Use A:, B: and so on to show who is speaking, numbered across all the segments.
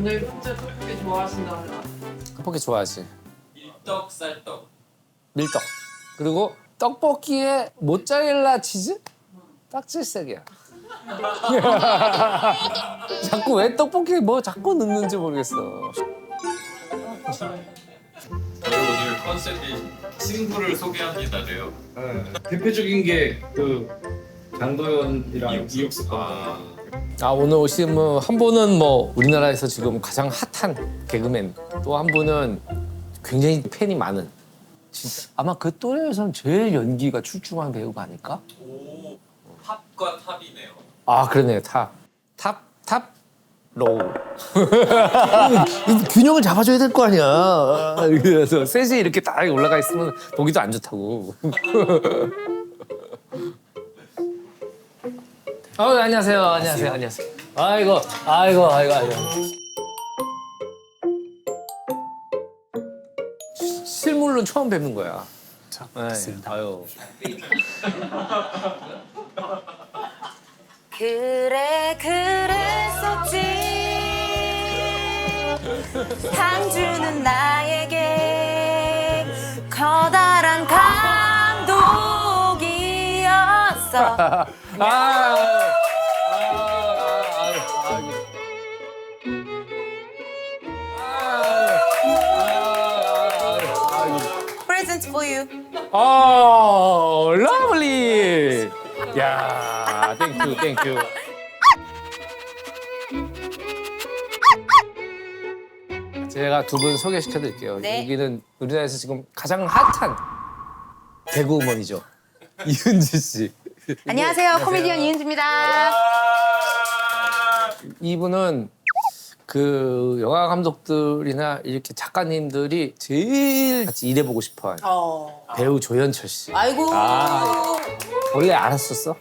A: 오늘 진짜 떡볶이 좋아하신다면
B: 떡볶이 좋아하지.
C: 밀떡, 쌀떡.
B: 밀떡. 그리고 떡볶이에 모짜렐라 치즈? 딱 질색이야. 자꾸 왜 떡볶이에 뭐 자꾸 넣는지 모르겠어.
C: 저희 오늘 컨셉이 친구를 소개합니다래요.
D: 대표적인 게 그 장도연이랑 이육수
B: 아 오늘 오신 한 분은 뭐 우리나라에서 지금 가장 핫한 개그맨, 또 한 분은 굉장히 팬이 많은, 진짜 아마 그 또래에서는 제일 연기가 출중한 배우가 아닐까?
C: 오, 탑과 탑이네요.
B: 아 그러네요. 탑 로우. 균형을 잡아줘야 될 거 아니야. 그래서 셋이 이렇게 딱 올라가 있으면 보기도 안 좋다고. 안녕하세요. 안녕하세요. 아이고. 실물로 처음 뵙는 거야.
E: 자,
B: 네.
E: 됐습니다.
B: 아유.
F: 그래 그랬었지. 항준은 나에게 커다란 감독이었어. Present for you.
B: 러블리. 야, 땡큐. 제가 두 분 소개시켜드릴게요.
F: 네.
B: 여기는 우리나라에서 지금 가장 핫한 개그우먼이죠. 이은지 씨.
F: 안녕하세요. 코미디언 이은지입니다.
B: 이분은 그 영화 감독들이나 이렇게 작가님들이 제일 같이 일해보고 싶어하는 배우 조연철 씨.
F: 아이고.
B: 원래 알았었어?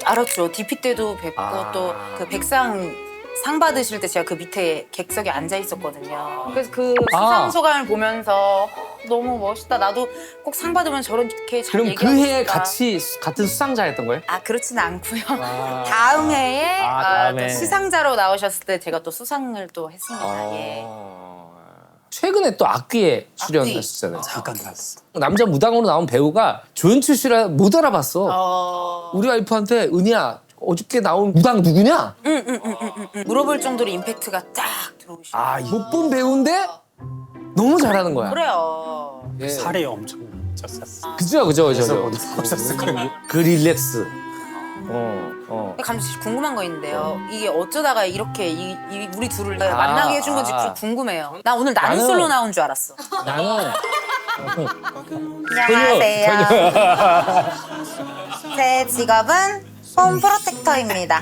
F: 알았죠. DP 때도 뵙고 또 그 백상 상 받으실 때 제가 그 밑에 객석에 앉아 있었거든요. 그래서 그 수상 소감을 보면서 너무 멋있다. 나도 꼭 상 받으면 저렇게 잘
B: 그럼
F: 얘기하고
B: 그 해에
F: 싶다.
B: 같이 같은 수상자였던 거예요?
F: 그렇지는 않고요. 다음 해에
B: 다음
F: 또
B: 해.
F: 시상자로 나오셨을 때 제가 또 수상을 또 했습니다. 예.
B: 최근에 또 악귀에 출연하셨잖아요.
E: 잠깐 봤어.
B: 남자 무당으로 나온 배우가 조연출 씨라 못 알아봤어. 우리 와이프한테 은희야 어저께 나온 무당 누구냐?
F: 물어볼 정도로 임팩트가 딱 들어오시죠.
B: 못 본 배우인데 너무 잘하는 거야.
F: 그래요.
B: 예.
E: 살이 엄청 쪘었어.
B: 그죠.
E: 그래서 못 보셨을 거예요.
B: 그 릴렉스.
F: 감독님 궁금한 거 있는데요. 이게 어쩌다가 이렇게 우리 둘을 만나게 해준 건지 좀 궁금해요. 나 오늘 나는 솔로 나온 줄 알았어.
B: 나는
F: 안녕하세요. 제 직업은 홈 프로텍터입니다.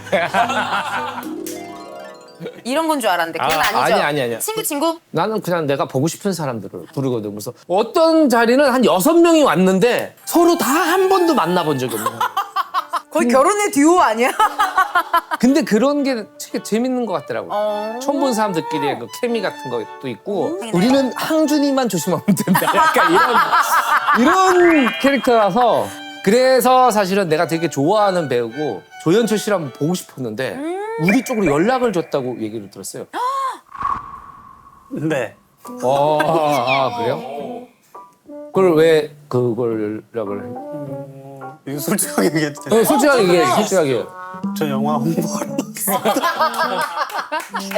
F: 이런 건 줄 알았는데 그건 아니죠?
B: 아니야.
F: 친구?
B: 나는 그냥 내가 보고 싶은 사람들을 부르거든. 그래서 어떤 자리는 한 6명이 왔는데 서로 다 한 번도 만나본 적이 없는 거야.
F: 거의 결혼의 듀오 아니야?
B: 근데 그런 게 되게 재밌는 것 같더라고. 처음 본 사람들끼리의 그 케미 같은 것도 있고 우리는 항준이만 조심하면 된다. 약간 이런 캐릭터라서 그래서 사실은 내가 되게 좋아하는 배우고 조연철 씨를 한번 보고 싶었는데 우리 쪽으로 연락을 줬다고 얘기를 들었어요.
E: 네.
B: 그래요? 그걸 왜 그걸 연락을 해?
E: 이거 솔직하게 얘기해도 돼요?
B: 솔직하게 얘기해.
E: 저 영화 홍보하러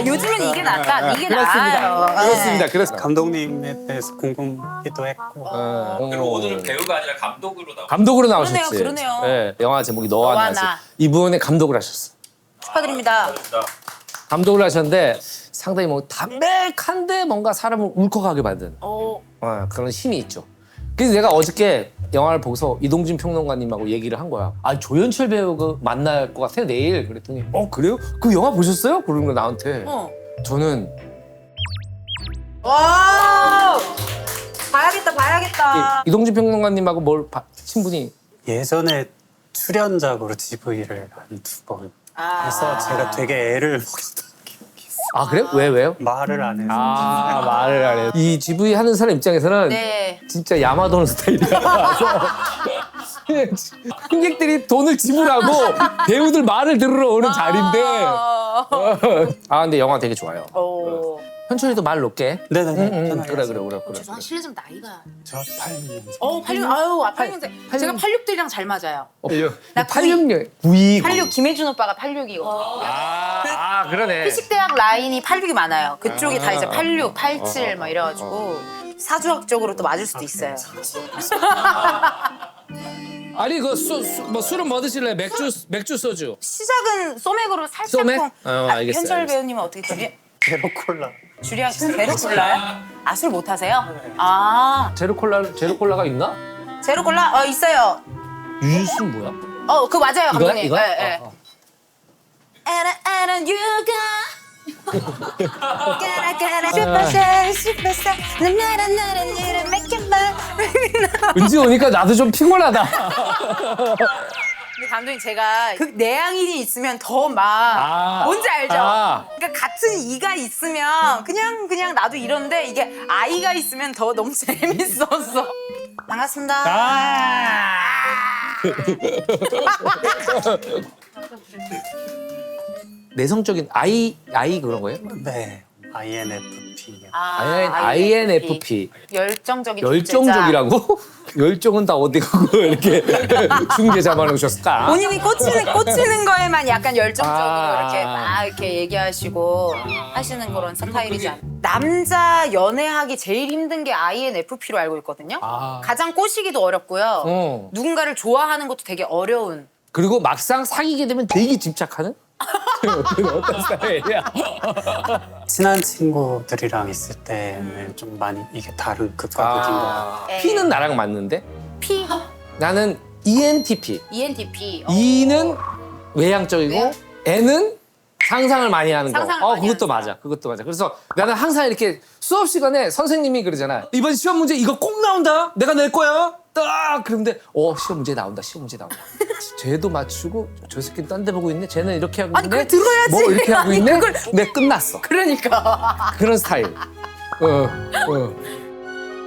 F: 요즘은 이게 낫다. 이게 나아요.
B: 그렇습니다.
E: 감독님에 대해서 궁금하기도 했고
C: 그리고 오늘은 배우가 아니라 감독으로 나오고.
B: 감독으로 나오셨지.
F: 그러네요.
B: 네, 영화 제목이 너와
F: 너와
B: 나지.
F: 나.
B: 이분의 감독을 하셨어.
F: 축하드립니다.
B: 감독을 하셨는데 상당히 뭐 담백한데 뭔가 사람을 울컥하게 만드는 그런 힘이 있죠. 그래서 내가 어저께 영화를 보고서 이동진 평론가님하고 얘기를 한 거야. 조연철 배우가 만날 것 같아 내일. 그랬더니 그래요? 그 영화 보셨어요? 그러는 거 나한테. 저는
F: 와 봐야겠다.
B: 이동진 평론가님하고 친분이
E: 예전에 출연작으로 GV를 한 2번 해서 제가 되게 애를 먹였던 기억이 있어요.
B: 그래요? 왜요?
E: 말을 안 해서
B: 말을 안 해. 이 GV 하는 사람 입장에서는
F: 네.
B: 진짜 야마도는 스타일이야. 그냥 관객들이 돈을 지불하고 배우들 말을 들으러 오는 자리인데 아 근데 영화 되게 좋아요.
F: 오.
B: 현철이도 말 높게.
E: 네네네.
B: 그래.
F: 죄송한 실례지만 나이가.
E: 저 8년.
F: 86. 아유, 86년생. 제가 86들이랑 잘 맞아요. 나
B: 86년 92.
F: 86 김혜준 오빠가 86이거든요.
B: 아 그러네.
F: 피식대학 라인이 86이 많아요. 그쪽이 다 이제 86, 87 막 이래가지고 사주학적으로 또 맞을 수도 있어요.
B: 아니 그 뭐 술은 뭐 드실래? 맥주 소주.
F: 시작은 소맥으로 살짝.
B: 소맥? 알겠어요.
F: 현철
B: 알겠어요.
F: 배우님은 어떻게 드리?
E: 제로콜라.
F: 주량 제로콜라요? 아, 술 못 하세요? 아,
B: 제로콜라가 있나?
F: 제로콜라? 있어요.
B: 유유술 뭐야?
F: 그거 맞아요, 감독님.
B: 이거야?
F: 예. 아란 유가 슈퍼스타 나란 일을 맥혀봐.
B: 은지 오니까 나도 좀 피곤하다.
F: 근데 감독님 제가 그 내향인이 있으면 더 막 뭔지 알죠? 그러니까 같은 이가 있으면 그냥 나도 이런데 이게 아이가 있으면 더 너무 재밌었어. 반갑습니다.
B: 내성적인 아이 그런 거예요?
E: 네. INFP.
B: INFP.
F: 열정적이라고?
B: 열정은 다 어디 가고 이렇게 중계 잡아놓으셨을까?
F: 본인이 꽂히는 거에만 약간 열정적으로 이렇게 막 이렇게 얘기하시고 하시는 그런 스타일이지 않아요. 남자 연애하기 제일 힘든 게 INFP로 알고 있거든요. 가장 꼬시기도 어렵고요. 누군가를 좋아하는 것도 되게 어려운.
B: 그리고 막상 사귀게 되면 되게 집착하는? 어떤 스타일이야?
E: 친한 친구들이랑 있을 때는 좀 많이 이게 다른 극과 극인 것 같아요.
B: P는 나랑 맞는데?
F: P,
B: 나는 ENTP.
F: ENTP.
B: E는 외향적이고 N은 상상을 많이 하는 거.
F: 상상을 많이
B: 그것도 맞아. 그것도 맞아. 그래서 나는 항상 이렇게 수업 시간에 선생님이 그러잖아. 이번 시험 문제 이거 꼭 나온다. 내가 낼 거야. 딱 그런데 시험 문제 나온다. 쟤도 맞추고 저 새끼 딴 데 보고 있네. 쟤는 이렇게 하고
F: 아니,
B: 있네.
F: 그걸 들어야지.
B: 뭐 이렇게 하고
F: 아니,
B: 있네.
F: 그걸-
B: 내 끝났어.
F: 그러니까.
B: 그런 스타일.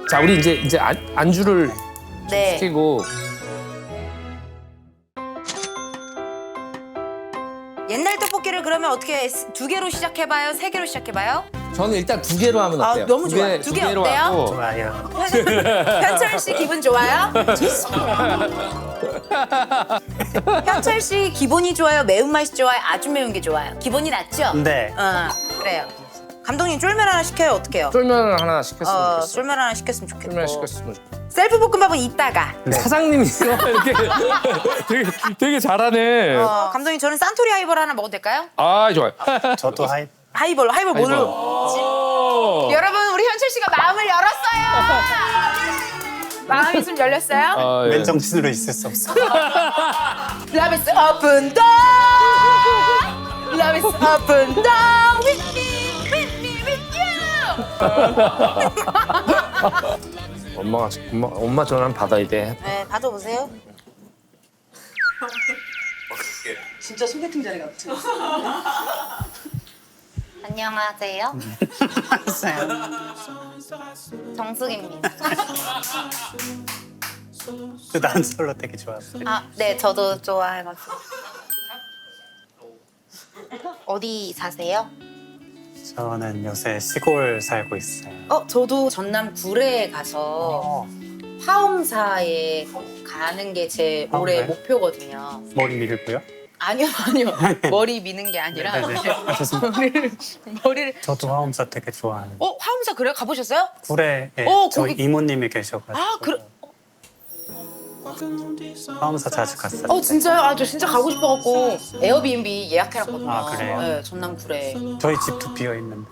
B: 자, 우리 이제 안주를
F: 네.
B: 시키고.
F: 옛날 떡볶이를 그러면 어떻게 2개로 시작해봐요? 3개로 시작해봐요?
B: 저는 일단 2개로 하면 어때요?
F: 너무 좋아요.
B: 두
F: 2개
B: 개로
F: 어때요?
B: 하고.
E: 좋아요.
F: 현철 씨 기분 좋아요? 현철 씨 기본이 좋아요? 매운맛이 좋아요? 아주 매운 게 좋아요? 기본이 낫죠?
E: 네.
F: 그래요. 감독님 쫄면 하나 시켜요? 어떻게 해요?
B: 쫄면을 하나 시켰으면 좋겠어.
F: 쫄면 하나 시켰으면 좋겠고.
B: 쫄면 시켰으면 좋겠어.
F: 셀프 볶음밥은 이따가.
B: 사장님이 이렇게 되게 잘하네.
F: 감독님 저는 산토리 하이볼 하나 먹어도 될까요?
B: 아 좋아요.
E: 저도
F: 하이볼 뭘로? 여러분 우리 현철 씨가 마음을 열었어요. 마음이 좀 열렸어요?
B: 예.
E: 맨정신으로 있을 수 없어.
F: Love is open door. Love is open door. With me, with me, with you.
B: 엄마 전화 받아야 돼.
F: 네, 받아보세요.
A: 진짜 소개팅 자리 같아.
F: 안녕하세요. 정숙입니다.
E: 나는솔로 되게 좋았어요.
F: 네, 저도 좋아해가지고. 어디 사세요?
E: 저는 요새 시골 살고 있어요.
F: 저도 전남 구례에 가서 화엄사에 가는 게 제 올해
E: 네.
F: 목표거든요.
E: 머리 밀고요?
F: 아니요. 머리 미는 게 아니라 머리를.
E: 저도 화엄사 되게 좋아하는.
F: 화엄사 그래요? 가보셨어요?
E: 구례에 저희
F: 거기-
E: 이모님이 계셔가지고. 화엄사 자주 갔어요.
F: 진짜요? 저 진짜 가고 싶어갖고 에어비앤비 예약해놨거든요.
E: 아, 그래요?
F: 네, 전남 구례.
E: 저희 집도 비어 있는데.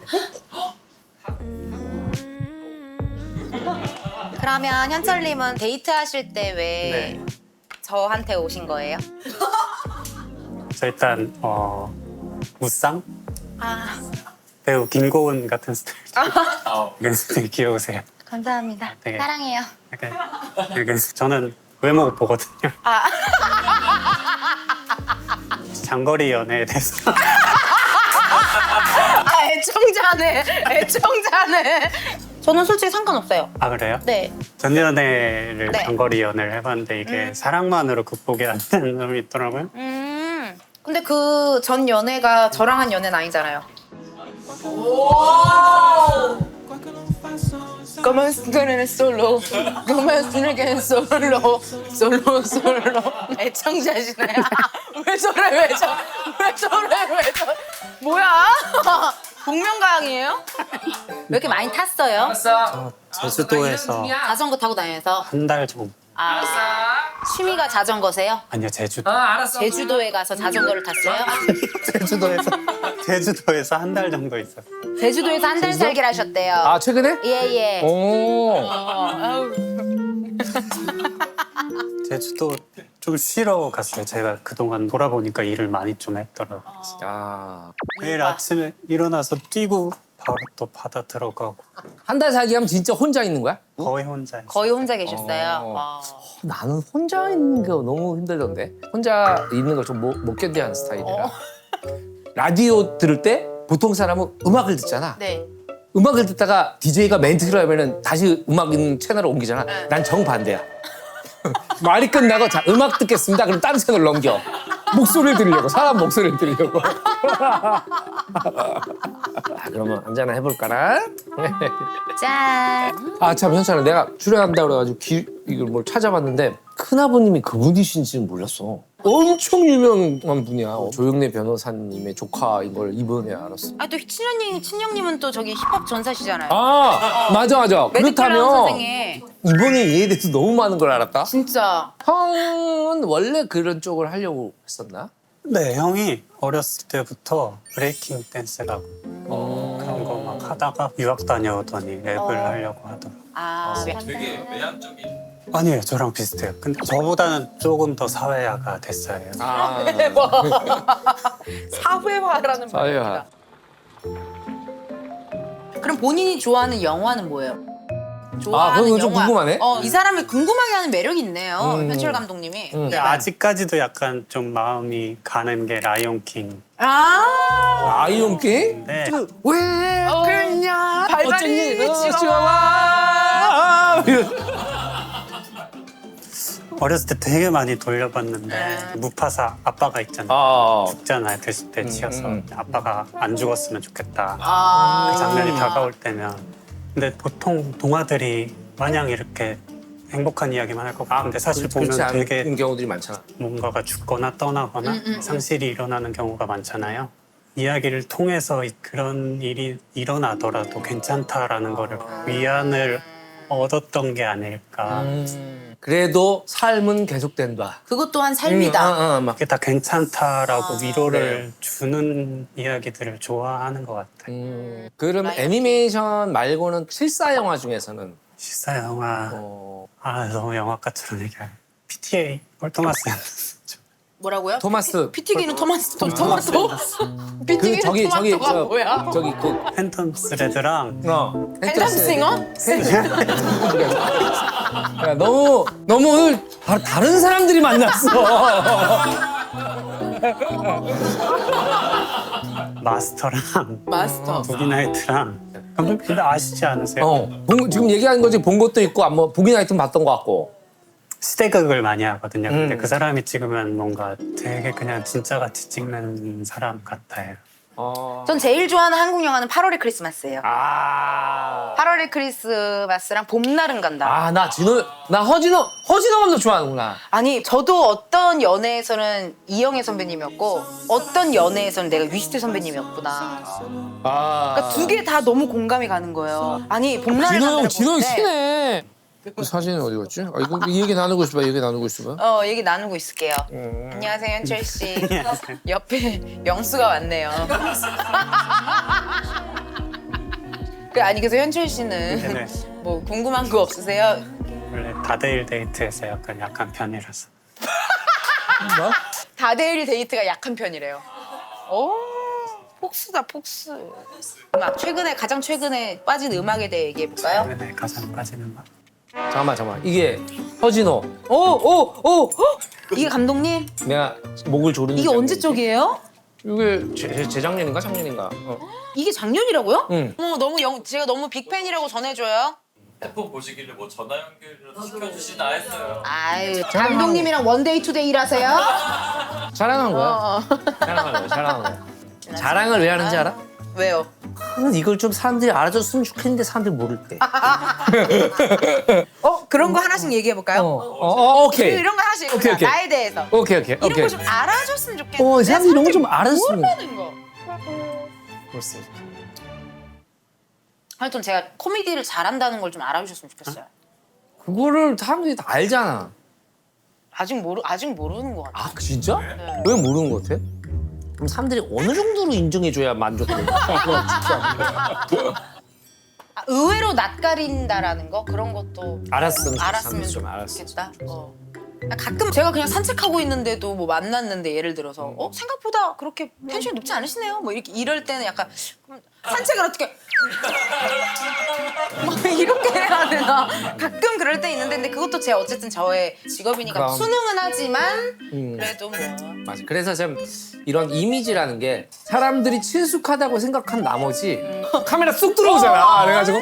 F: 그러면 현철님은 데이트하실 때 왜
E: 네.
F: 저한테 오신 거예요?
E: 저 일단 무쌍
F: 아,
E: 배우 김고은 같은 스타일. 되게 귀여우세요.
F: 감사합니다.
E: 되게-
F: 사랑해요.
E: 약간 저는 외모 보거든요. 장거리 연애에 대해서.
F: 애청자네. 저는 솔직히 상관없어요.
E: 아 그래요?
F: 네.
E: 전 연애를
F: 네.
E: 장거리 연애를 해봤는데 이게 사랑만으로 극복이 안 되는 점이 있더라고요.
F: 근데 근데 그 전 연애가 저랑 한 연애는 아니잖아요. Como es solo, como es solo, solo. 애청자시나요? 왜 저래? 뭐야? 복면가왕이에요? 왜 이렇게 많이 탔어요?
B: 알았어.
E: 제주도에서
F: 자전거 타고 다녀서.
E: 한 달 정도.
F: 아, 취미가 자전거세요?
E: 아니요, 제주도.
B: 알았어.
F: 제주도에 가서 자전거를 탔어요?
E: 제주도에서 한 달 정도 있었어요.
F: 제주도에서 한 달 살기를 하셨대요.
B: 아 최근에?
F: 예.
B: 오.
E: 제주도 좀 쉬러 갔어요. 제가 그동안 돌아보니까 일을 많이 좀 했더라고요.
B: 아.
E: 매일 아침에 일어나서 뛰고 바로 또 바다 들어가고
B: 한 달 살기 하면 진짜 혼자 있는 거야?
E: 거의 혼자 있어요.
F: 거의 혼자 계셨어요? 와.
B: 나는 혼자 있는 게 너무 힘들던데. 혼자 있는 걸 좀 못 견뎌하는 스타일이라. 라디오 들을 때 보통 사람은 음악을 듣잖아.
F: 네.
B: 음악을 듣다가 DJ가 멘트를 하면은 다시 음악 있는 채널을 옮기잖아.
F: 네.
B: 난 정반대야. 말이 끝나고 자 음악 듣겠습니다. 그럼 다른 채널 넘겨. 목소리를 들으려고 사람 목소리를 들으려고. 그러면 한잔 해볼까나?
F: 짠.
B: 아 참 현찬아 내가 출연한다 그래가지고 이걸 뭘 찾아봤는데 큰아버님이 그분이신지는 몰랐어. 엄청 유명한 분이야. 조영래 변호사님의 조카 이걸 이번에 알았어.
F: 아, 또 친형님은 또 저기 힙합 전사시잖아요.
B: 아 맞아.
F: 매드클라운
B: 그렇다면
F: 선생의.
B: 이번에 얘에 대해서 너무 많은 걸 알았다.
F: 진짜.
B: 형은 원래 그런 쪽을 하려고 했었나?
E: 네, 형이 어렸을 때부터 브레이킹 댄스라고 그런 거 막 하다가 유학 다녀오더니 랩을 하려고 하더라고요.
F: 아,
C: 되게 외향적인.
E: 아니에요, 저랑 비슷해요. 근데 저보다는 조금 더 사회화가 됐어요.
B: 아
F: 사회화라는
B: 사회화.
F: 말입니다. 그럼 본인이 좋아하는 영화는 뭐예요?
B: 그거 좀 궁금하네.
F: 이 사람이 궁금하게 하는 매력이 있네요. 현철 감독님이.
E: 근데 아직까지도 약간 좀 마음이 가는 게 라이온킹.
B: 아이온게?
E: 네.
B: 왜
F: 그냥
B: 어쩐지
E: 어렸을 때 되게 많이 돌려봤는데 무파사 아빠가 있잖아요. 죽잖아요, 됐을 때 치여서. 아빠가 안 죽었으면 좋겠다. 그 장면이 다가올 때면. 근데 보통 동화들이 마냥 이렇게 행복한 이야기만 할 것 같은데 사실 보면
B: 그렇지 않은
E: 되게
B: 경우들이 많잖아.
E: 뭔가가 죽거나 떠나거나 상실이 일어나는 경우가 많잖아요. 이야기를 통해서 그런 일이 일어나더라도 괜찮다라는 거를 위안을 얻었던 게 아닐까.
B: 그래도 삶은 계속된다.
F: 그것 또한 삶이다.
B: 막.
E: 그게 다 괜찮다라고 위로를 주는 이야기들을 좋아하는 것 같아요.
B: 그럼 애니메이션 말고는 실사 영화 중에서는
E: 실사 영화 너무 영화과처럼 얘기해. PTA 폴토마스 앤더슨.
F: 뭐라고요?
B: 토마스.
F: 피튀기는 토마토? 피튀기는
B: 저기
F: 토마토가 뭐야?
B: 저기 그
E: 팬텀 스레드랑
F: 펜텀싱어?
B: 야, 너무 오늘 바로 다른 사람들이 만났어.
E: 마스터 부기나이트랑 근데 아시지 않으세요?
B: 지금 얘기하는 거지 본 것도 있고 보기나이트는 봤던 것 같고.
E: 시대극을 많이 하거든요. 근데 그 사람이 찍으면 뭔가 되게 그냥 진짜같이 찍는 사람 같아요.
F: 전 제일 좋아하는 한국 영화는 8월의 크리스마스예요. 8월의 크리스마스랑 봄날은 간다.
B: 나 허진호 감독 좋아하는구나.
F: 아니 저도 어떤 연애에서는 이영애 선배님이었고 어떤 연애에서는 내가 위시태 선배님이었구나. 그러니까 두 개 다 너무 공감이 가는 거예요. 아니 봄날은 간다를
B: 진호 형
F: 보는데
B: 친해. 그 사진은 어디 갔지? 이거 얘기 나누고 있어봐.
F: 얘기 나누고 있을게요. 안녕하세요 현철 씨. 옆에 영수가 왔네요. 그래서 현철 씨는 뭐 궁금한 거 없으세요?
E: 원래 다대일 데이트에서 약한 편이라서.
B: 뭐?
F: 다대일 데이트가 약한 편이래요. 오, 폭스다 폭스. 가장 최근에 빠진 음악에 대해 얘기해 볼까요?
E: 네, 가장 빠지는 음악.
B: 잠깐만. 이게 허진호.
F: 이게 감독님?
B: 내가 목을 조르는.
F: 이게 언제 쪽이에요?
B: 이게 재작년인가 작년인가.
F: 이게 작년이라고요?
B: 응.
F: 제가 너무 빅팬이라고 전해줘요.
C: 핸드폰 보시길래 뭐 전화 연결이라도 시켜주시나 했어요.
F: 아유, 감독님이랑 원데이 투데이 일하세요?
B: 자랑한 거야. 자랑한 거야. 자랑한 거야. 자랑을 왜 하는지 알아?
F: 왜요?
B: 이걸 좀 사람들이 알아줬으면 좋겠는데 사람들이 모를 때.
F: 그런 거 하나씩 얘기해 볼까요?
B: 오케이.
F: 이런 거 하나씩
B: 오케이, 오케이.
F: 나에 대해서.
B: 오케이.
F: 이런 거 좀 알아줬으면 좋겠는데.
B: 사람들이 이런 거 좀 알아줬으면.
F: 모르는 거.
B: 글쎄.
F: 하여튼 제가 코미디를 잘한다는 걸 좀 알아주셨으면 좋겠어요.
B: 그거를 사람들이 다 알잖아.
F: 아직 모르는 것 같아요.
B: 아 진짜? 왜 모르는 것 같아? 그럼 사람들이 어느 정도로 인정해줘야 만족해?
F: 의외로 낯가린다라는 거 그런 것도
B: 알았으면
F: 알았으면
B: 좀 알았어.
F: 좋겠다. 가끔 제가 그냥 산책하고 있는데도 뭐 만났는데 예를 들어서 생각보다 그렇게 텐션이 높지 않으시네요. 뭐 이렇게 이럴 때는 약간 산책을 어떻게 막 이렇게 해야 되나? 가끔 그럴 때 있는데 근데 그것도 어쨌든 저의 직업이니까
B: 그럼.
F: 수능은 하지만 그래도 뭐
B: 맞아. 그래서 참 이런 이미지라는 게 사람들이 친숙하다고 생각한 나머지 카메라 쑥 들어오잖아. 그래가지고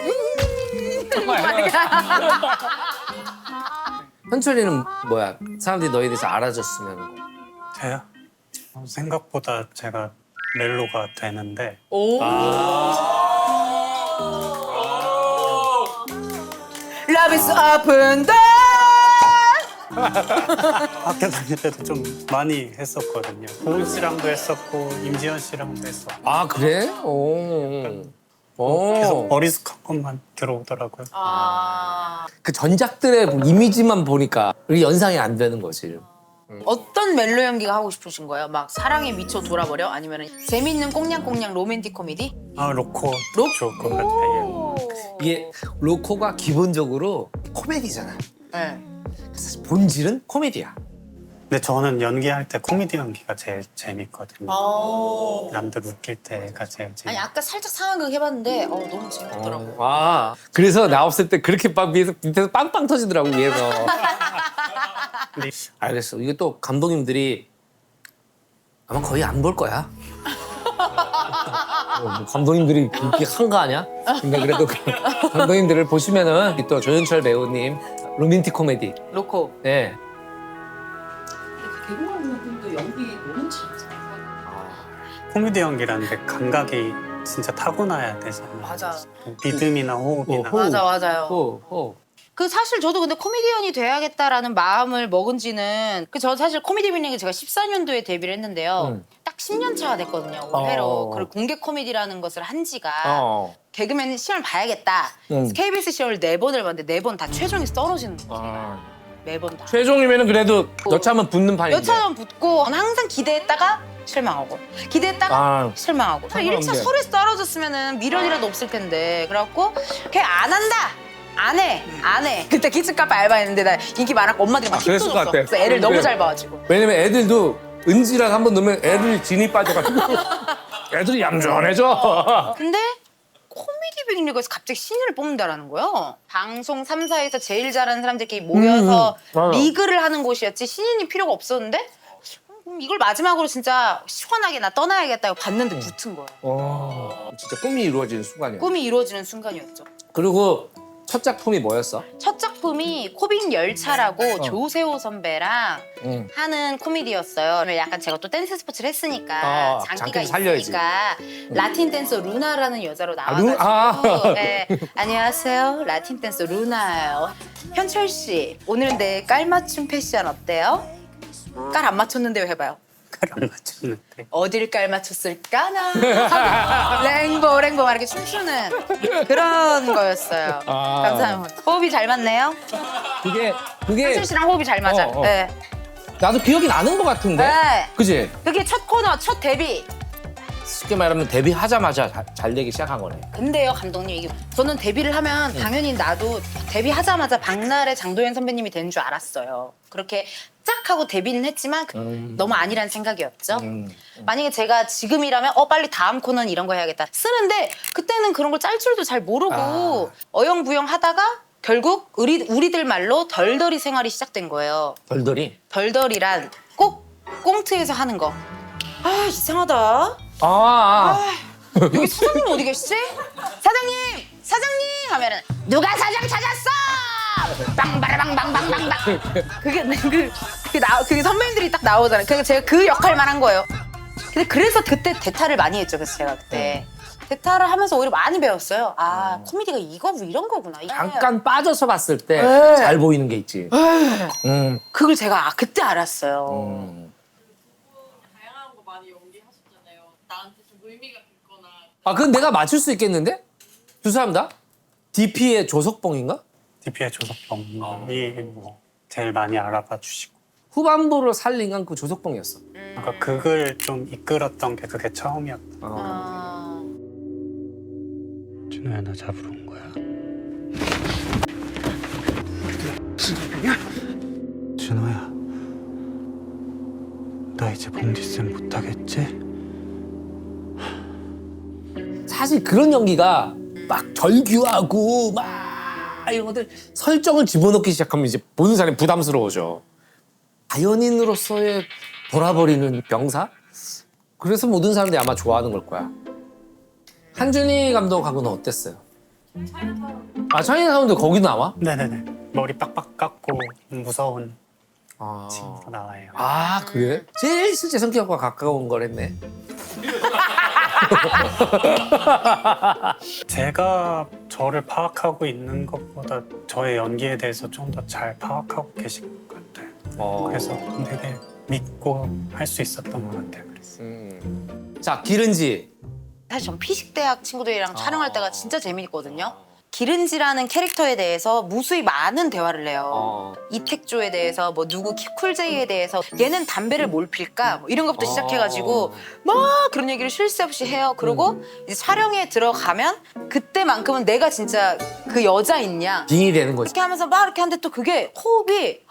B: 현철이는 뭐야? 사람들이 너에 대해서 알아줬으면 뭐.
E: 저요? 생각보다 제가 멜로가 되는데
F: Love is up and down.
E: 학교 다닐 때도 좀 많이 했었거든요. 고은 씨랑도 했었고 임지연 씨랑도 했었고
B: 아 그래? 오.
E: 계속 어리숙한 것만 들어오더라고요.
B: 그 전작들의 이미지만 보니까 우리 연상이 안 되는 거지.
F: 어떤 멜로 연기가 하고 싶으신 거예요? 막 사랑에 미쳐 돌아버려? 아니면 재밌는 꽁냥꽁냥 로맨틱 코미디?
E: 로코 좋을 것 같아요.
B: 이게 로코가 기본적으로 코미디잖아.
F: 네.
B: 사실 본질은 코미디야.
E: 근데 저는 연기할 때 코미디 연기가 제일 재밌거든요. 남들 웃길 때가 제일
F: 아니 아까 살짝 상황극 해봤는데 너무 재밌더라고요.
B: 그래서 나 없을 때 그렇게 밑에서 빵빵 터지더라고 위에서.
E: 근데
B: 알겠어. 이게 또 감독님들이 아마 거의 안 볼 거야. 뭐 감독님들이 그렇게 한 거 아니야? 근데 그래도 감독님들을 보시면은 또 조현철 배우님 로맨틱 코미디.
F: 로코.
B: 네.
A: 개그우먼 분도 연기 너무 잘하잖아요.
E: 코미디 연기라는 게 감각이 진짜 타고나야 되잖아요.
F: 맞아.
E: 리듬이나 호흡이나
F: 맞아요. 그 사실 저도 근데 코미디언이 돼야겠다라는 마음을 먹은 지는 저 사실 코미디 빅리그 제가 14년도에 데뷔를 했는데요. 딱 10년 차가 됐거든요. 올해로. 그리고 공개 코미디라는 것을 한 지가 개그맨 시험을 봐야겠다. KBS 시험을 4번을 봤는데 4번 다 최종에서 떨어지는 거예요. 매번 다.
B: 최종이면은 그래도 여차하면 붙는 판인데.
F: 여차하면 붙고 항상 기대했다가 실망하고 기대했다가 실망하고 1차 서류에서 떨어졌으면은 미련이라도 없을 텐데 그래갖고 걔 안 한다. 안 해. 그때 키즈카페 알바했는데 나 인기 많았고 엄마들이 막 팁도 줬어. 그래서 애를 너무 잘 봐가지고.
B: 왜냐면 애들도 은지랑 한번 넣으면 애들 진이 빠져가지고 애들이 얌전해져.
F: 근데 코미디 빅리그에서 갑자기 신인을 뽑는다라는 거예요. 방송 3사에서 제일 잘하는 사람들끼리 모여서 리그를 하는 곳이었지 신인이 필요가 없었는데 이걸 마지막으로 진짜 시원하게 나 떠나야겠다 봤는데 붙은 거예요.
B: 진짜 꿈이 이루어지는 순간이야.
F: 꿈이 이루어지는 순간이었죠.
B: 그리고 첫 작품이 뭐였어?
F: 첫 작품이 코빅 열차라고 조세호 선배랑 하는 코미디였어요. 약간 제가 또 댄스 스포츠를 했으니까 장기가
B: 살려야지.
F: 있으니까 라틴 댄서 루나라는 여자로 나와가지고 네, 안녕하세요. 라틴 댄서 루나예요. 현철 씨, 오늘은 내 깔맞춤 패션 어때요? 깔 안 맞췄는데요 해봐요.
E: 깔 안 맞췄는데
F: 어딜 깔 맞췄을까나 랭보 막 이렇게 춤추는 그런 거였어요. 감사합니다. 호흡이 잘 맞네요.
B: 그게
F: 현철 씨랑 호흡이 잘 맞아. 네.
B: 나도 기억이 나는 것 같은데.
F: 네.
B: 그지?
F: 그게 첫 코너, 첫 데뷔.
B: 쉽게 말하면 데뷔하자마자 잘 되기 시작한 거네.
F: 근데요, 감독님, 이게 저는 데뷔를 하면 당연히 나도 데뷔하자마자 박나래, 장도연 선배님이 되는 줄 알았어요. 그렇게 짝 하고 데뷔는 했지만 너무 아니란 생각이었죠. 만약에 제가 지금이라면 빨리 다음 코너는 이런 거 해야겠다 쓰는데 그때는 그런 걸 짤 줄도 잘 모르고 어영부영 하다가 결국 우리들 말로 덜덜이 생활이 시작된 거예요.
B: 덜덜이?
F: 덜덜이란 꼭 꽁트에서 하는 거. 이상하다. 여기 사장님 어디 계시지? 사장님 하면은 누가 사장 찾았어? 빵바라방방방방방. 그게 그게 선배님들이 딱 나오잖아요. 그러니까 제가 그 역할만 한 거예요. 근데 그래서 그때 대타를 많이 했죠. 그래서 제가 그때 대타를 하면서 오히려 많이 배웠어요. 아 코미디가 이런 거구나.
B: 잠깐 빠져서 봤을 때 잘 보이는 게 있지.
F: 그걸 제가 그때 알았어요.
G: 다양한 거 많이 연기하셨잖아요. 나한테 좀 의미가 있거나.
B: 아 그건 내가 맞출 수 있겠는데? 두 사람 다? DP의 조석봉인가?
E: DP의 조석봉이 뭐 제일 많이 알아봐 주시고
B: 후반부로 살린 건 그 조석봉이었어.
E: 그러니까 그걸 좀 이끌었던 게 그게 처음이었다. 준호야 나 잡으러 온 거야. 준호야 나 이제 봉지쌤 못하겠지?
B: 사실 그런 연기가 막 절규하고 막 이런 것들 설정을 집어넣기 시작하면 이제 보는 사람이 부담스러워져. 자연인으로서의 돌아버리는 병사? 그래서 모든 사람들이 아마 좋아하는 걸 거야. 항준이 감독하고는 어땠어요? 아 차이나타운도 거기 나와?
E: 네네네. 머리 빡빡 깎고 무서운
B: 아,
E: 친구가 나와요.
B: 아 그래? 제일 실제 성격과 가까운 걸 했네.
E: 제가 저를 파악하고 있는 것보다 저의 연기에 대해서 좀 더 잘 파악하고 계신 것 같아요. 그래서 되게 믿고 할 수 있었던 것 같아요. 그래서.
B: 자 기른지.
F: 사실 전 피식대학 친구들이랑 촬영할 때가 진짜 재미있거든요. 기른지라는 캐릭터에 대해서 무수히 많은 대화를 해요. 이택조에 대해서 뭐 누구 쿨제이에 대해서 얘는 담배를 뭘 필까 뭐 이런 것부터 시작해가지고 막 그런 얘기를 쉴 새 없이 해요. 그리고 이제 촬영에 들어가면 그때만큼은 내가 진짜 그 여자있냐
B: 빙이 되는 거지.
F: 이렇게 하면서 막 이렇게 하는데 또 그게 호흡이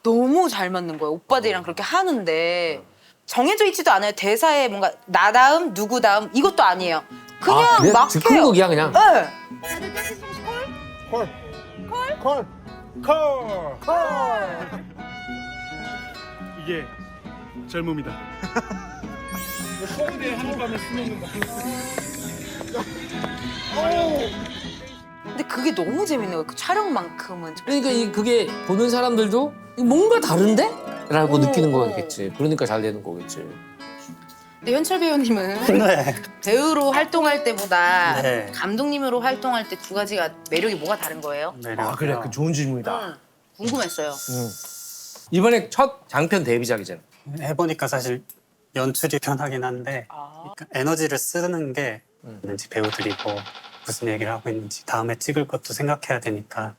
F: 너무 잘 맞는 거예요. 오빠들이랑 그렇게 하는데 정해져 있지도 않아요. 대사에 뭔가 나 다음 누구 다음 이것도 아니에요. 그냥
B: 그래?
F: 막 해요.
B: 즉흥극이야 그냥.
F: 네.
H: 이게 젊음이다.
D: 서울대 한옥가면 쓰는 거.
F: 근데 그게 너무 재밌는 거예요. 그 촬영만큼은.
B: 그러니까 그게 보는 사람들도 뭔가 다른데? 라고 느끼는 거겠지. 그러니까 잘 되는 거겠지.
F: 근데 현철 배우님은
E: 네.
F: 배우로 활동할 때보다
E: 네.
F: 감독님으로 활동할 때 두 가지가 매력이 뭐가 다른 거예요?
B: 아 그래 그 좋은 질문이다.
F: 궁금했어요.
B: 이번에 첫 장편 데뷔작이잖아.
E: 해보니까 사실 연출이 편하긴 한데 그러니까 에너지를 쓰는 게 있는지 배우들이 뭐 무슨 얘기를 하고 있는지 다음에 찍을 것도 생각해야 되니까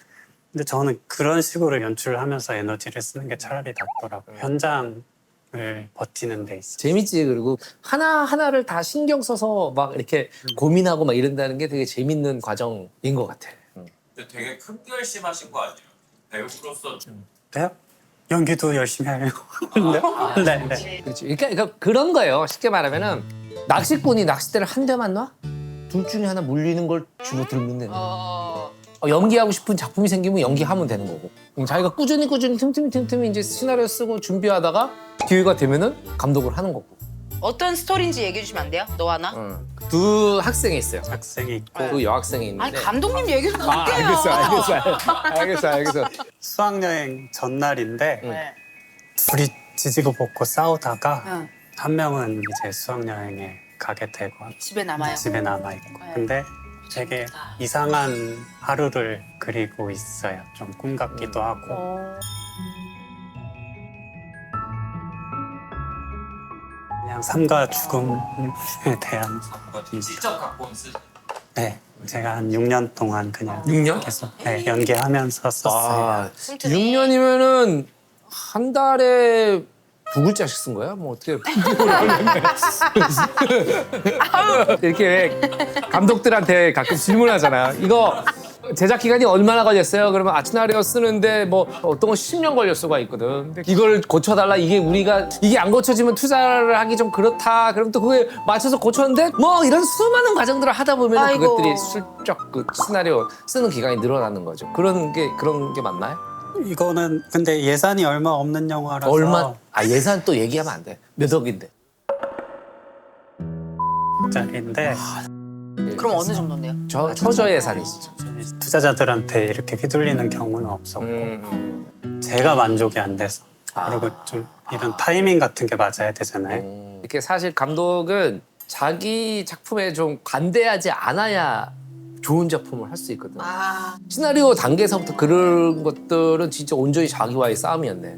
E: 근데 저는 그런 식으로 연출을 하면서 에너지를 쓰는 게 차라리 낫더라고요. 현장을 버티는 데 있어.
B: 재밌지. 그리고 하나하나를 다 신경 써서 막 이렇게 고민하고 막 이런다는 게 되게 재밌는 과정인 것 같아.
C: 근데 되게 큰 결심하신 거 아니에요? 배우로서
E: 네? 연기도 열심히 하려고 네. 네.
B: 그렇지. 그러니까 그런 거예요. 쉽게 말하면은 낚시꾼이 낚싯대를 한 대만 놔? 둘 중에 하나 물리는 걸 집어들면 되는 거야. 연기하고 싶은 작품이 생기면 연기하면 되는 거고. 자기가 꾸준히 틈틈이 이제 시나리오 쓰고 준비하다가 기회가 되면은 감독을 하는 거고.
F: 어떤 스토리인지 얘기해 주시면 안 돼요? 너 하나?
B: 두 학생이 있어요.
E: 학생이 있고
B: 그 여학생이 있는데.
F: 아니 감독님 얘기 좀 할게요.
B: 알겠어.
E: 수학여행 전날인데
F: 네.
E: 둘이 지지고 볶고 싸우다가
F: 응.
E: 한 명은 이제 수학여행에 가게 되고
F: 집에 남아요.
E: 집에 남아있고
F: 네.
E: 근데 되게 이상한 하루를 그리고 있어요. 좀 꿈 같기도 하고 그냥 삶과 죽음에 대한
C: 직접 갖고 온 쓰.
E: 네, 제가 한 6년 동안 그냥
B: 6년?
E: 계속 연기하면서 썼어요.
B: 6년이면은 한 달에 2글자씩 쓴 거야? 뭐 어떻게 이렇게 감독들한테 가끔 질문하잖아. 이거 제작 기간이 얼마나 걸렸어요? 그러면 아치나리오 쓰는데 뭐 어떤 건 10년 걸렸어가 있거든. 근데 이걸 고쳐달라. 이게 안 고쳐지면 투자를 하기 좀 그렇다. 그럼 또 그게 맞춰서 고쳤는데 뭐 이런 수많은 과정들을 하다 보면
F: 아이고.
B: 그것들이 슬쩍 그 시나리오 쓰는 기간이 늘어나는 거죠. 그런 게 맞나요?
E: 이거는 근데 예산이 얼마 없는 영화라서
B: 얼마? 예산 또 얘기하면 안 돼. 몇 억인데?
E: 짜리인데
F: 그럼 어느 정도인데요?
B: 처저 예산이시죠.
E: 투자자들한테 이렇게 휘둘리는 경우는 없었고 제가 만족이 안 돼서 그리고 좀 이런 타이밍 같은 게 맞아야 되잖아요.
B: 이렇게 사실 감독은 자기 작품에 좀 관대하지 않아야 좋은 작품을 할 수 있거든. 시나리오 단계에서부터 그런 것들은 진짜 온전히 자기와의 싸움이었네.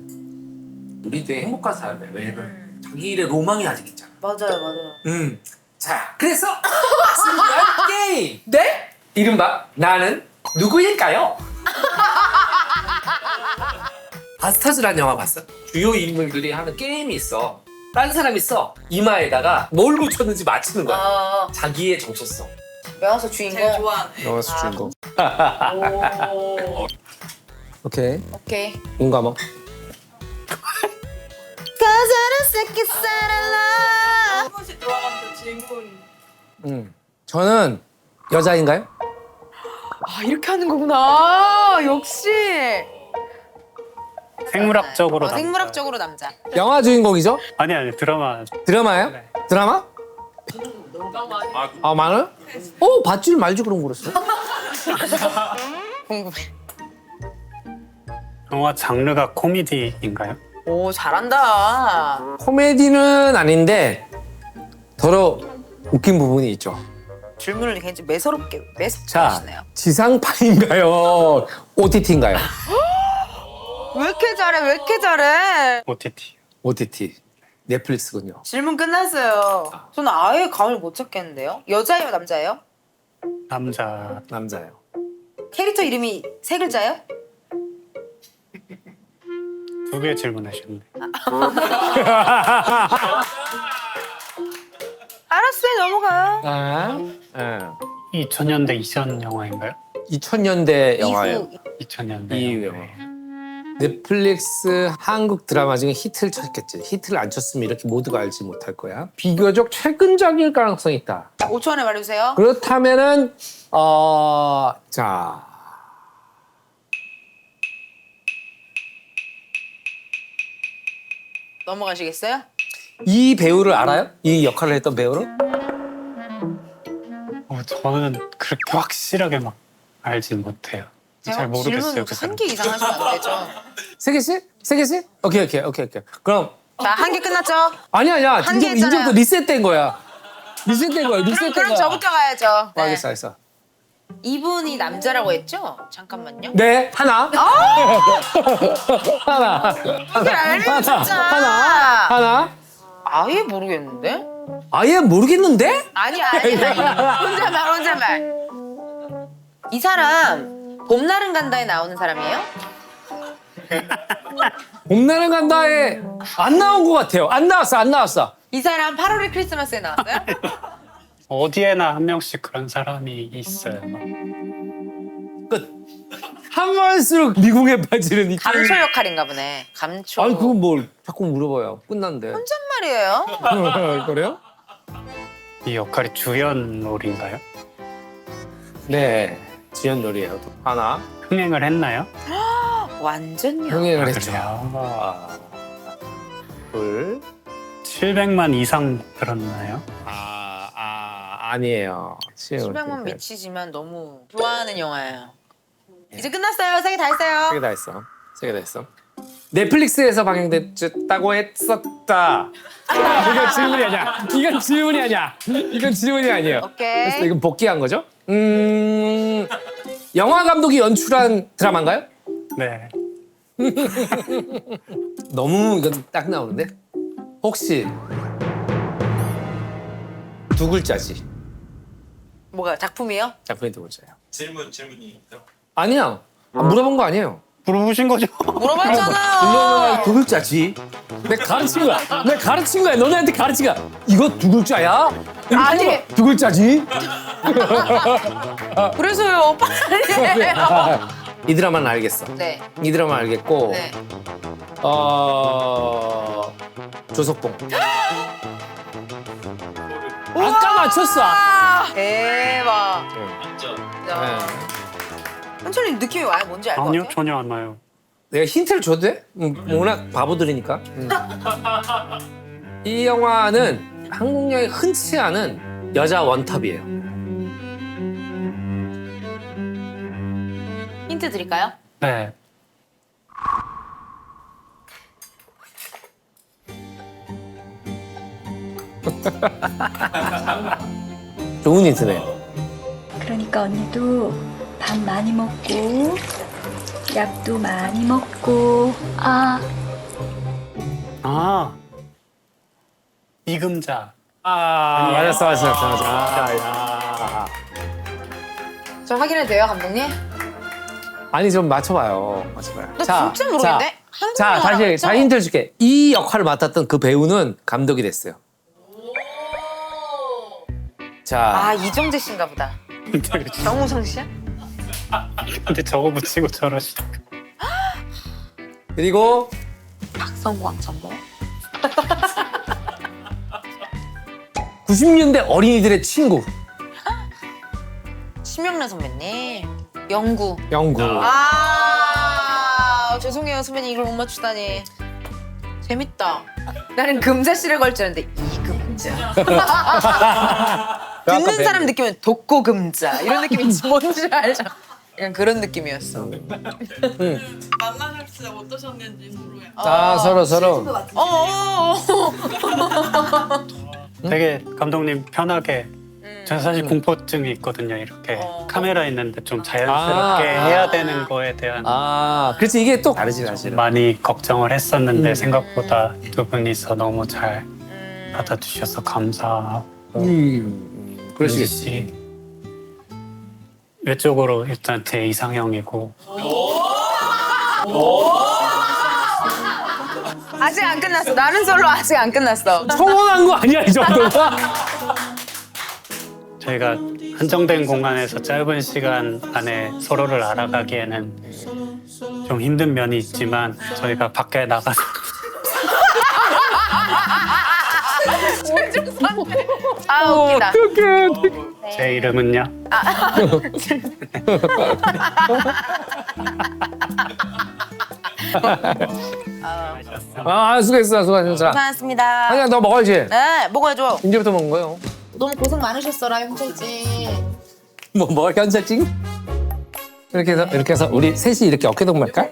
B: 우리 되게 행복한 사람이야. 왜냐면 자기 일에 로망이 아직 있잖아.
F: 맞아요.
B: 자, 그래서 준비한 게임. 네? 이른바 나는 누구일까요? 바스타즈라는 영화 봤어? 주요 인물들이 하는 게임이 있어. 딴 사람이 있어. 이마에다가 뭘 붙였는지 맞히는 거야. 자기의 정체성.
F: 영화 속 주인공.
G: 제일 좋아하는.
B: 영화 속 주인공. 오케이.
F: 오케이.
B: 눈 감아.
G: 한 번씩 돌아가면서 질문.
B: 저는 여자인가요?
F: 아 이렇게 하는 거구나. 역시.
E: 생물학적으로 남자.
F: 생물학적으로 남자.
B: 영화 주인공이죠?
E: 아니 드라마.
B: 드라마예요?
E: 네.
B: 드라마?
G: 너무 많이.
B: 아, 많아요? 봤지 말지 그런 거 그랬어.
F: 궁금해.
E: 영화 장르가 코미디인가요?
F: 오 잘한다.
B: 코미디는 아닌데 더러 웃긴 부분이 있죠.
F: 질문을 굉장히 매서롭게
B: 자,
F: 하시네요.
B: 지상파인가요? OTT인가요?
F: 왜 이렇게 잘해? 왜 이렇게 잘해?
E: OTT.
B: OTT. 넷플릭스군요.
F: 질문 끝났어요. 저는 아예 감을 못 잡겠는데요. 여자예요, 남자예요?
E: 남자.
B: 남자예요.
F: 캐릭터 이름이 세 글자예요?
E: 2개 질문하셨네.
F: 알았어요, 넘어가요.
B: 아,
E: 2000년대 이전 영화인가요?
B: 2000년대 영화예요.
E: 2000년대
B: 이후 영화. 넷플릭스 한국 드라마 중에 히트를 쳤겠지. 히트를 안 쳤으면 이렇게 모두가 알지 못할 거야. 비교적 최근작일 가능성이 있다.
F: 5초 안에 말해주세요.
B: 그렇다면은 자.
F: 넘어가시겠어요?
B: 이 배우를 알아요? 이 역할을 했던 배우를?
E: 저는 그렇게 확실하게 막 알진 못해요. 잘 모르겠어요. 그 사람.
F: 한 개 이상 하시면 안 되죠.
B: 세 개씩? 세 개씩? 오케이. 그럼
F: 자, 한 개 끝났죠?
B: 아니야.
F: 한개 했잖아요.
B: 이제부터 리셋된 거야. 리셋된 거야.
F: 그럼 저부터 가야죠. 네.
B: 알겠어.
F: 이분이 남자라고 했죠? 잠깐만요.
B: 네, 하나. 하나.
F: 이걸 알면 진짜.
B: 하나.
F: 아예 모르겠는데?
B: 아예 모르겠는데?
F: 아니. 혼자말. 이 사람 봄날은 간다에 나오는 사람이에요?
B: 봄날은 간다에 안 나온 것 같아요. 안 나왔어.
F: 이 사람 8월의 크리스마스에 나왔어요?
E: 어디에나 한 명씩 그런 사람이 있어요.
B: 끝. 한 번일수록 미궁에 빠지는 이
F: 감초 역할인가 보네. 감초.
B: 아니 그건 뭘 자꾸 물어봐요. 끝난데.
F: 혼잣말이에요.
B: 그래요?
E: 이 역할이 주연 롤인가요?
B: 네. 지연 놀이에요. 하나.
E: 흥행을 했나요?
F: 완전요.
B: 흥행을 했죠.
E: 그래요?
B: 둘.
E: 700만 이상 들었나요?
B: 아니에요.
F: 700만 미치지만 너무 좋아하는 영화예요. 이제 끝났어요. 세 개 다 했어요.
B: 세 개 다 했어. 넷플릭스에서 방영됐다고 했었다. 이건 질문이 아니야. 이건 질문이 아니에요.
F: 오케이.
B: 그래서 이건 복귀한 거죠? 영화 감독이 연출한 드라마인가요?
E: 네.
B: 너무 이건 딱 나오는데? 혹시 두 글자지?
F: 뭐가 작품이요?
B: 작품이 두 글자예요.
C: 질문이 있죠?
B: 아니야. 물어본 거 아니에요.
E: 물어보신 거죠?
F: 물어봤잖아요.
B: 두 글자지. 내가 가르친 거야. 너네한테 가르친 거야. 이거 두 글자야?
F: 아니.
B: 두 글자지?
F: 그래서요. 빨리 해요.
B: 이 드라마는 알겠어.
F: 네.
B: 이 드라마는 알겠고.
F: 네.
B: 조석봉. 아까 맞췄어.
F: 대박.
C: 맞죠?
B: 네.
F: 현철님 느낌이 와요? 뭔지 알 것
E: 아니요,
F: 같아요?
E: 전혀 안 와요.
B: 내가 힌트를 줘도 돼? 워낙 바보들이니까. 이 영화는 한국 영화에 흔치 않은 여자 원탑이에요.
F: 힌트 드릴까요?
E: 네.
B: 좋은 힌트네.
I: 그러니까 언니도 밥 많이 먹고 약도 많이 먹고
E: 이금자.
B: 맞았어.
F: 저 확인해도 돼요, 감독님?
B: 아니 좀 맞춰봐요.
F: 나 진짜 모르겠네. 한국
B: 자,
F: 영화
B: 다시
F: 맞죠?
B: 힌트를 줄게. 이 역할을 맡았던 그 배우는 감독이 됐어요. 자,
F: 이정재 씨인가 보다. 정우성 씨야?
E: 근데 저거 붙이고 저러시.
B: 그리고
F: 박성광 전모?
B: 90년대 어린이들의 친구
F: 심영래 선배님. 영구. 죄송해요 선배님 이걸 못 맞추다니. 재밌다. 나는 금자 씨를 걸 줄 알았는데 이금자. 듣는 사람 느낌은 독고 금자 이런 느낌인지 뭔지 알죠? 약간 그런 느낌이었어.
G: 만나셨을 때 어떠셨는지 서로야.
B: 서로.
E: 되게 감독님 편하게. 저는 사실 공포증이 있거든요. 이렇게 카메라 있는데 좀 자연스럽게 해야 되는 거에 대한
B: 그렇지 이게 또 다르지 사실은.
E: 많이 걱정을 했었는데 생각보다 두 분이서 너무 잘 받아주셔서 감사하고.
B: 그러시겠지.
E: 외적으로 일단 제 이상형이고.
F: 아직 안 끝났어. 나는 솔로 아직 안 끝났어.
B: 청혼한 거 아니야 이 정도가?
E: 저희가 한정된 공간에서 짧은 시간 안에 서로를 알아가기에는 좀 힘든 면이 있지만 저희가 밖에 나가서
F: 웃기다.
E: 제 이름은요?
B: 수고했어.
F: 고생하셨습니다.
B: 아니야 너 먹어야지.
F: 네, 먹어야죠.
B: 이제부터 먹는 거예요.
F: 너무 고생 많으셨어라 형철지.
B: 뭐 현실증? 이렇게 해서 우리 셋이 이렇게 어깨동무 할까?